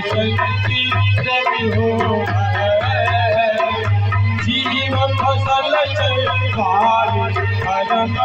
शक्ति देवी हो जीवन फसल भारी धर्म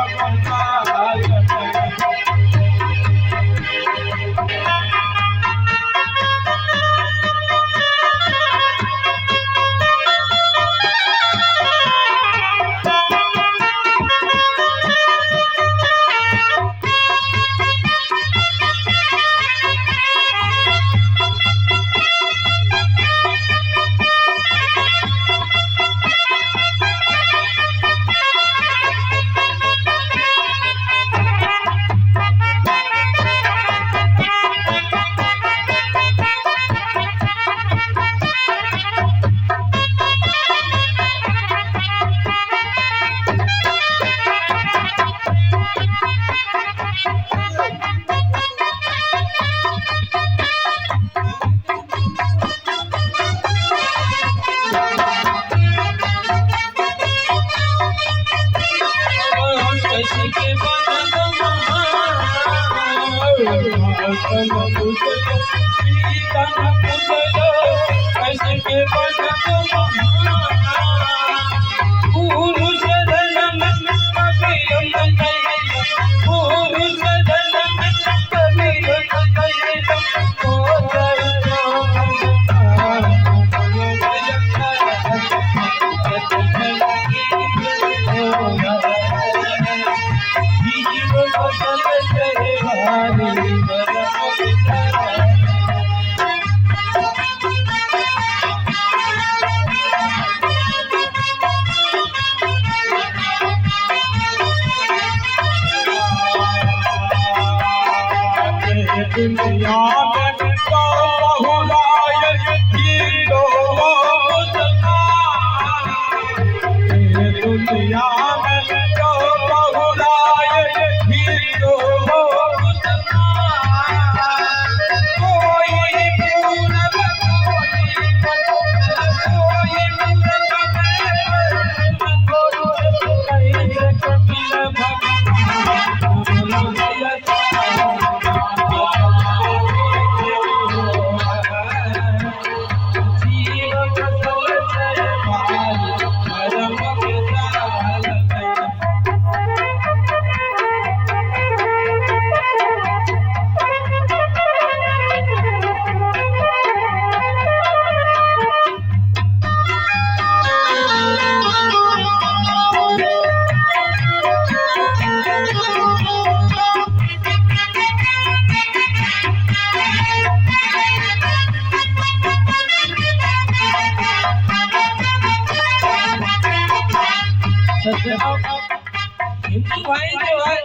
हिंदू भाई जो है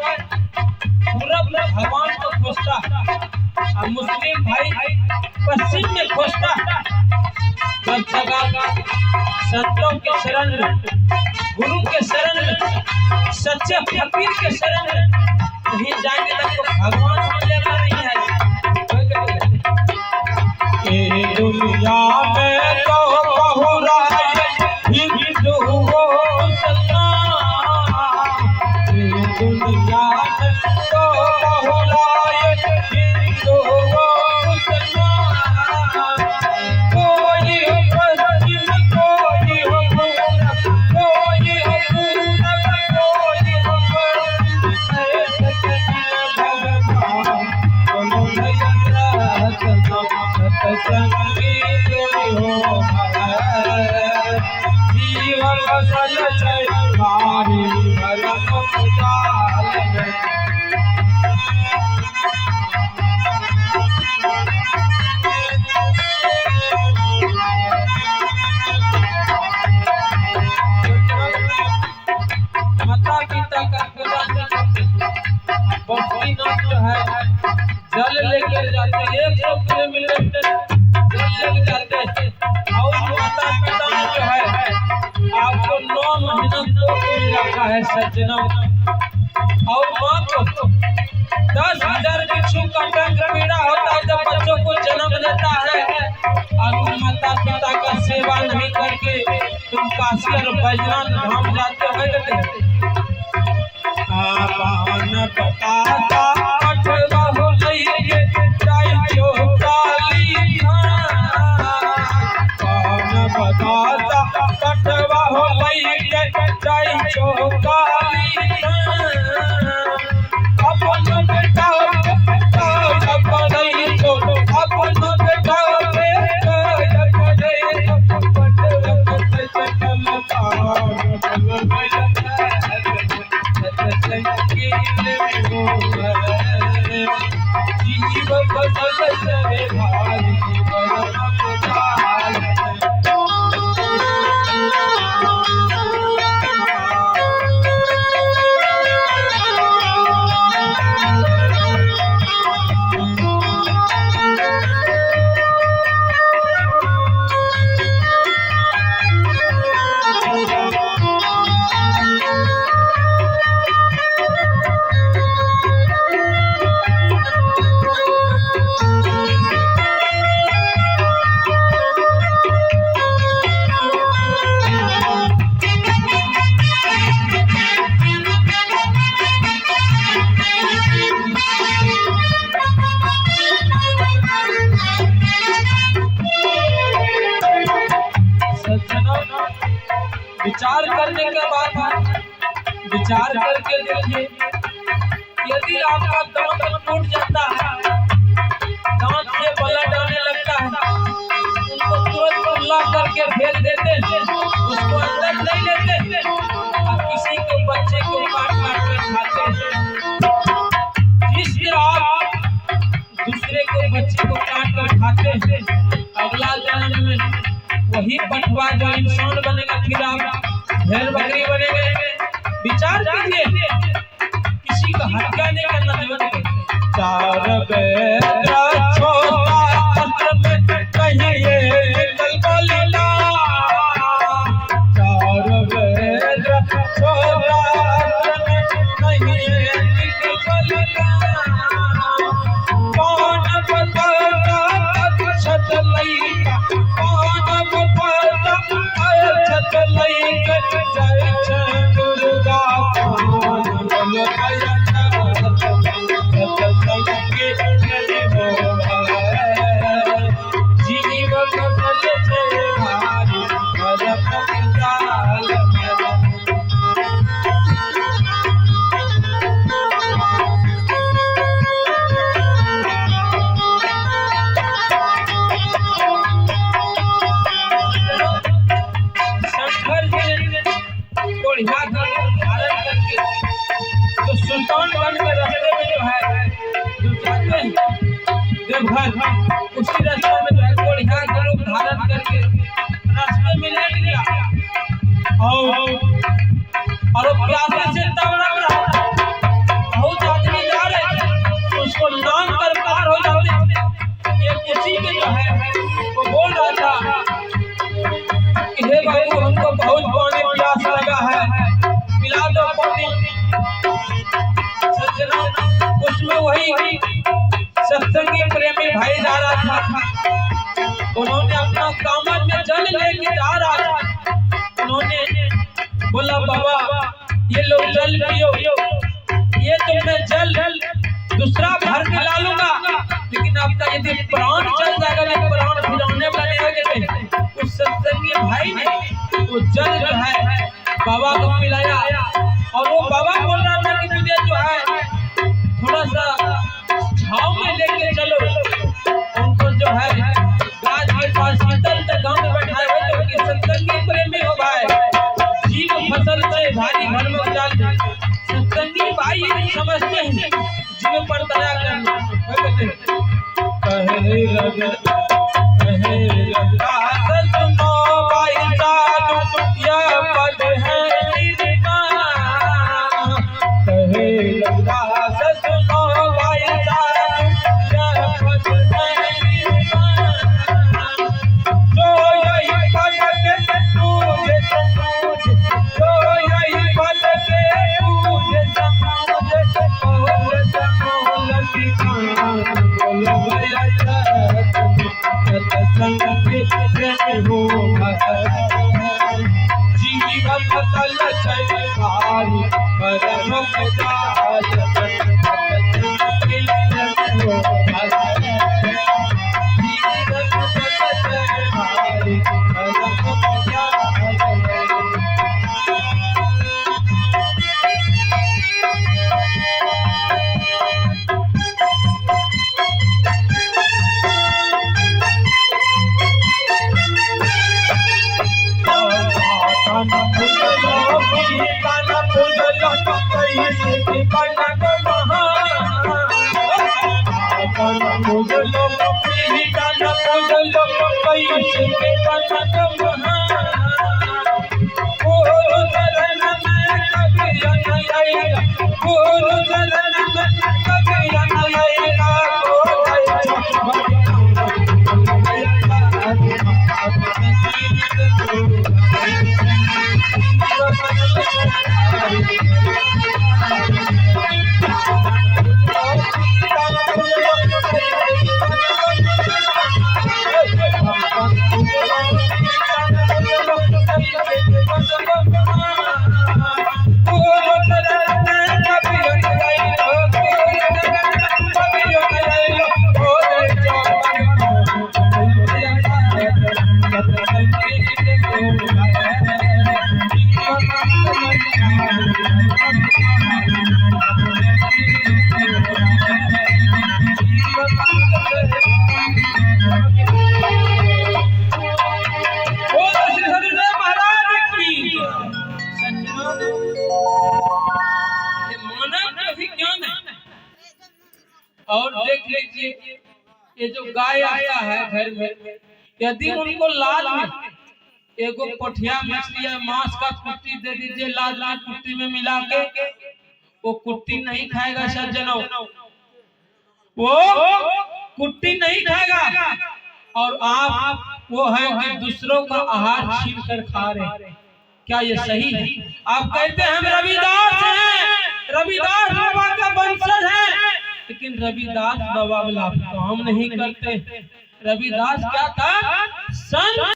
पूरब में भगवान को खोजता है और मुस्लिम भाई पश्चिम में खोजता है। सब जगह संतों के शरण में, गुरु के शरण में, सच्चे फकीर के शरण में कहीं जाएंगे तब तो भगवान मिलेगा नहीं है। दुनिया में तो बहुरा हिंदू हो दुनिया में तो बहुरा हिंदू हो कोई पश्चिम कोई हो पूरब कोई हो पूरब कोई हो जीवन फसल भारी धर्म माता पिता का बद्रीनाथ जो है जल लेकर जाते हैं 100 किलोमीटर जल लेकर जाते हैं और माता पिता ने जो है आपको 9 महीना तो रखा है सज्जनों और माँ को 10,000 बिच्छू का डंक पीड़ा होता है जब बच्चों को जन्म देता है और माता पिता का सेवा नहीं करके तुम काशी और बैजनाथ धाम जाते हो पावन बताता अठवा हो जाइए चाहे 44 चौकाली अपन बेटा पढ़ई तो अपन बेटा जीव बदल चले भारी विचार करने के बाद विचार करके देखिए, यदि आपका दांत टूट जाता है, दांत से ब्लड आने लगता है, उनको तुरंत खुला करके फेंक देते हैं, उसको अंदर नहीं लेते और किसी के बच्चे को काट काट कर खाते हैं। जिस तरह आप दूसरे को बच्चे को काट कर खाते हैं, अगला जन्म में वही पटवा जो इंसान बनेगा, फिर आप भेड़ बकरी बनेंगे। विचार कीजिए, किसी का हत्या नहीं करना चाहिए। चार बेरा छोटा पत्र में कहिए कलबला, चार बेरा छोटा पत्र में कहिए कलबला, कौन बताता छत लईका, कौन बताता छत लईका, जय जय दुर्गा पान बल भया जीव बदल चले भारी सुल्तानगंज के रास्ते में जो है जो जाते हैं देवघर, उसी रास्ते में जो है कोढ़िया का रूप धारण करके रास्ते में लेट गया और प्यासे से तड़प रहा था। बहुत आदमी जा रहे थे, उसको नाम कर पार हो जाते। एक उसी में जो है वो बोल रहा था कि हे बाबू, हमको बहुत पानी प्यास लगा है, पिला दो पानी। उसमें वही सत्संगी प्रेमी भाई जा रहा था, उन्होंने अपना कामन में जल लेके जा रहा था। उन्होंने बोला, बाबा ये लो जल पियो। ये तो मैं जल दूसरा भर के ला लूंगा, लेकिन आपका यदि प्राण चल जाएगा तो प्राण फिराने वाले हो गए। उस सत्संगी भाई ने वो जल जो है बाबा को पिलाया और वो बाबा बोल रहा था कि मुझे जो है थोड़ा सा छाव में लेके चलो। उनको जो है गाज के पास शीतल तक गांव में बैठाए हुए तो कि सत्संगी प्रेमी हो भाई, जीव फसल से भारी धर्म जाल। सत्संगी भाई समझते हैं जीव पर दया करना। कहे रघुनाथ सुनो भाई साधु, यह पद है निर्वाण। कहे रघुनाथ सुनो भाई साधु, यह पद है निर्वाण। जो यही पद के पूजे समूझे, जो यही पद के पूजे समूझे, पूजे समूलति खान बोल भया सत्संगी प्रेमी हो जीव फसल चले भारी परम जाल। सत्संगी प्रेमी हो जीव फसल चले भारी परम जाल। ठिकाना पूजलो कैसे ठिकाना को महान पूजलो ठिकाना पूजलो कैसे ठिकाना को महान गुरु शरण में कभी न आएगा गुरु शरण में कभी न आएगा और देख लीजिए ये जो गाय आया है घर में, यदि उनको लाल में एगो पोठिया मछली या मांस का कुट्टी दे दीजिए लाल लाल कुट्टी में मिला के, वो कुट्टी नहीं खाएगा सज्जनों, वो कुट्टी नहीं खाएगा। और आप वो है कि दूसरों का आहार छीन कर खा रहे हैं, क्या ये सही है? आप कहते हैं हम रविदास हैं, रविदास बाबा का वंशज है, लेकिन रविदास बाबा वाला काम नहीं करते। रविदास क्या था? संत